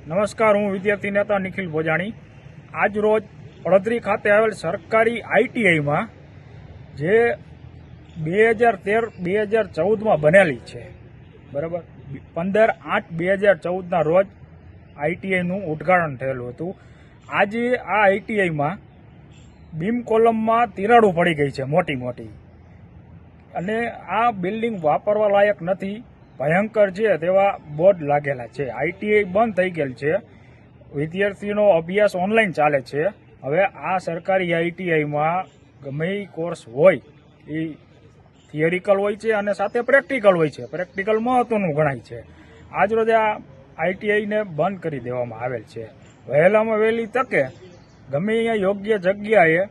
નમસ્કાર, હું વિદ્યાર્થી નેતા નિખિલ ભોજાણી। આજ રોજ પડધરી ખાતે આવેલ સરકારી આઈટીઆઈમાં જે 2013-2014માં બનેલી છે, બરાબર, 15/8/2014ના રોજ આઈટીઆઈનું ઉદ્ઘાટન થયેલું હતું। આજે આ આઈટીઆઈમાં બીમ કોલમમાં તિરાડો પડી ગઈ છે મોટી મોટી, અને આ બિલ્ડિંગ વાપરવા લાયક નથી, ભયંકર છે તેવા બોર્ડ લાગેલા છે। આઈટીઆઈ બંધ થઈ ગયેલ છે, વિદ્યાર્થીઓનો અભ્યાસ ઓનલાઈન ચાલે છે। હવે આ સરકારી આઈટીઆઈમાં ગમે એ કોર્સ હોય એ થિયરિકલ હોય છે અને સાથે પ્રેક્ટિકલ હોય છે, પ્રેક્ટિકલ મહત્વનું ગણાય છે। આજરોજ આ આઈટીઆઈને બંધ કરી દેવામાં આવેલ છે। વહેલામાં વહેલી તકે ગમે અહીંયા યોગ્ય જગ્યાએ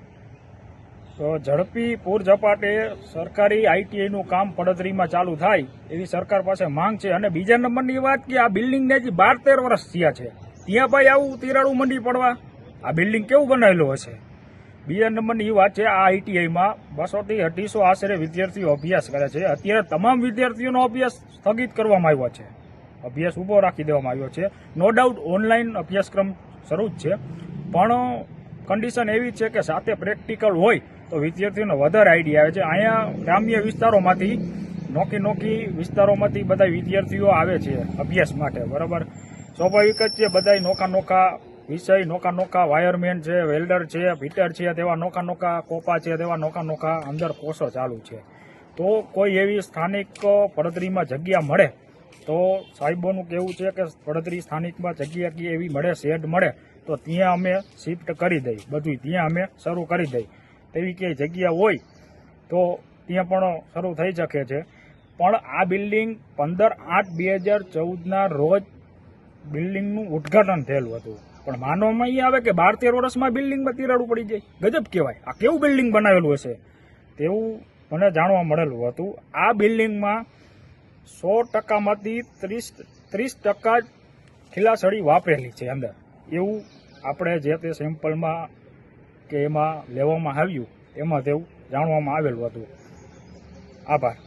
તો ઝડપી પૂર ઝપાટે સરકારી આઈટીઆઈનું કામ પડધરીમાં ચાલુ થાય એવી સરકાર પાસે માંગ છે। અને બીજા નંબરની વાત કે આ બિલ્ડિંગને હજી 12-13 વર્ષ થયા છે, ત્યાં ભાઈ આવું તિરાડું મંડી પડવા? આ બિલ્ડિંગ કેવું બનાવેલું હશે? બીજા નંબરની વાત છે, આ આઈટીઆઈમાં 200 થી 250 આશરે વિદ્યાર્થીઓ અભ્યાસ કરે છે। અત્યારે તમામ વિદ્યાર્થીઓનો અભ્યાસ સ્થગિત કરવામાં આવ્યો છે, અભ્યાસ ઊભો રાખી દેવામાં આવ્યો છે। નો ડાઉટ ઓનલાઈન અભ્યાસક્રમ શરૂ જ છે, પણ કન્ડિશન એવી છે કે સાથે પ્રેક્ટિકલ હોય તો વિદ્યાર્થીઓને વધારે આઈડિયા આવે છે। અહીંયા ગ્રામ્ય વિસ્તારોમાંથી નોખી વિસ્તારોમાંથી બધા વિદ્યાર્થીઓ આવે છે અભ્યાસ માટે, બરાબર। સ્વાભાવિક જ છે, બધા નોખા વિષય, નોખા વાયરમેન છે, વેલ્ડર છે, ફિટર છે, તેવા નોખા કોપા છે, તેવા નોખા અંદર કોર્સો ચાલુ છે। તો કોઈ એવી સ્થાનિક પડધરીમાં જગ્યા મળે તો સાહેબોનું કહેવું છે કે પડધરી સ્થાનિકમાં જગ્યા એવી મળે, શેડ મળે તો ત્યાં અમે શિફ્ટ કરી દઈ, બધું ત્યાં અમે શરૂ કરી દઈ। તેવી ક્યાંય જગ્યા હોય તો ત્યાં પણ શરૂ થઈ શકે છે। પણ આ બિલ્ડિંગ 15/8/2014ના રોજ બિલ્ડિંગનું ઉદ્ઘાટન થયેલું હતું, પણ માનવામાં એ આવે કે 12-13 વર્ષમાં બિલ્ડિંગમાં તિરાડું પડી જાય, ગજબ કહેવાય। આ કેવું બિલ્ડિંગ બનાવેલું હશે તેવું મને જાણવા મળેલું હતું। આ બિલ્ડિંગમાં 100%માંથી 30% ખીલાસળી વાપરેલી છે અંદર, એવું આપણે જે તે સેમ્પલમાં કે એમાં લેવામાં આવ્યું એમાં તેવું જાણવામાં આવેલું હતું। આભાર।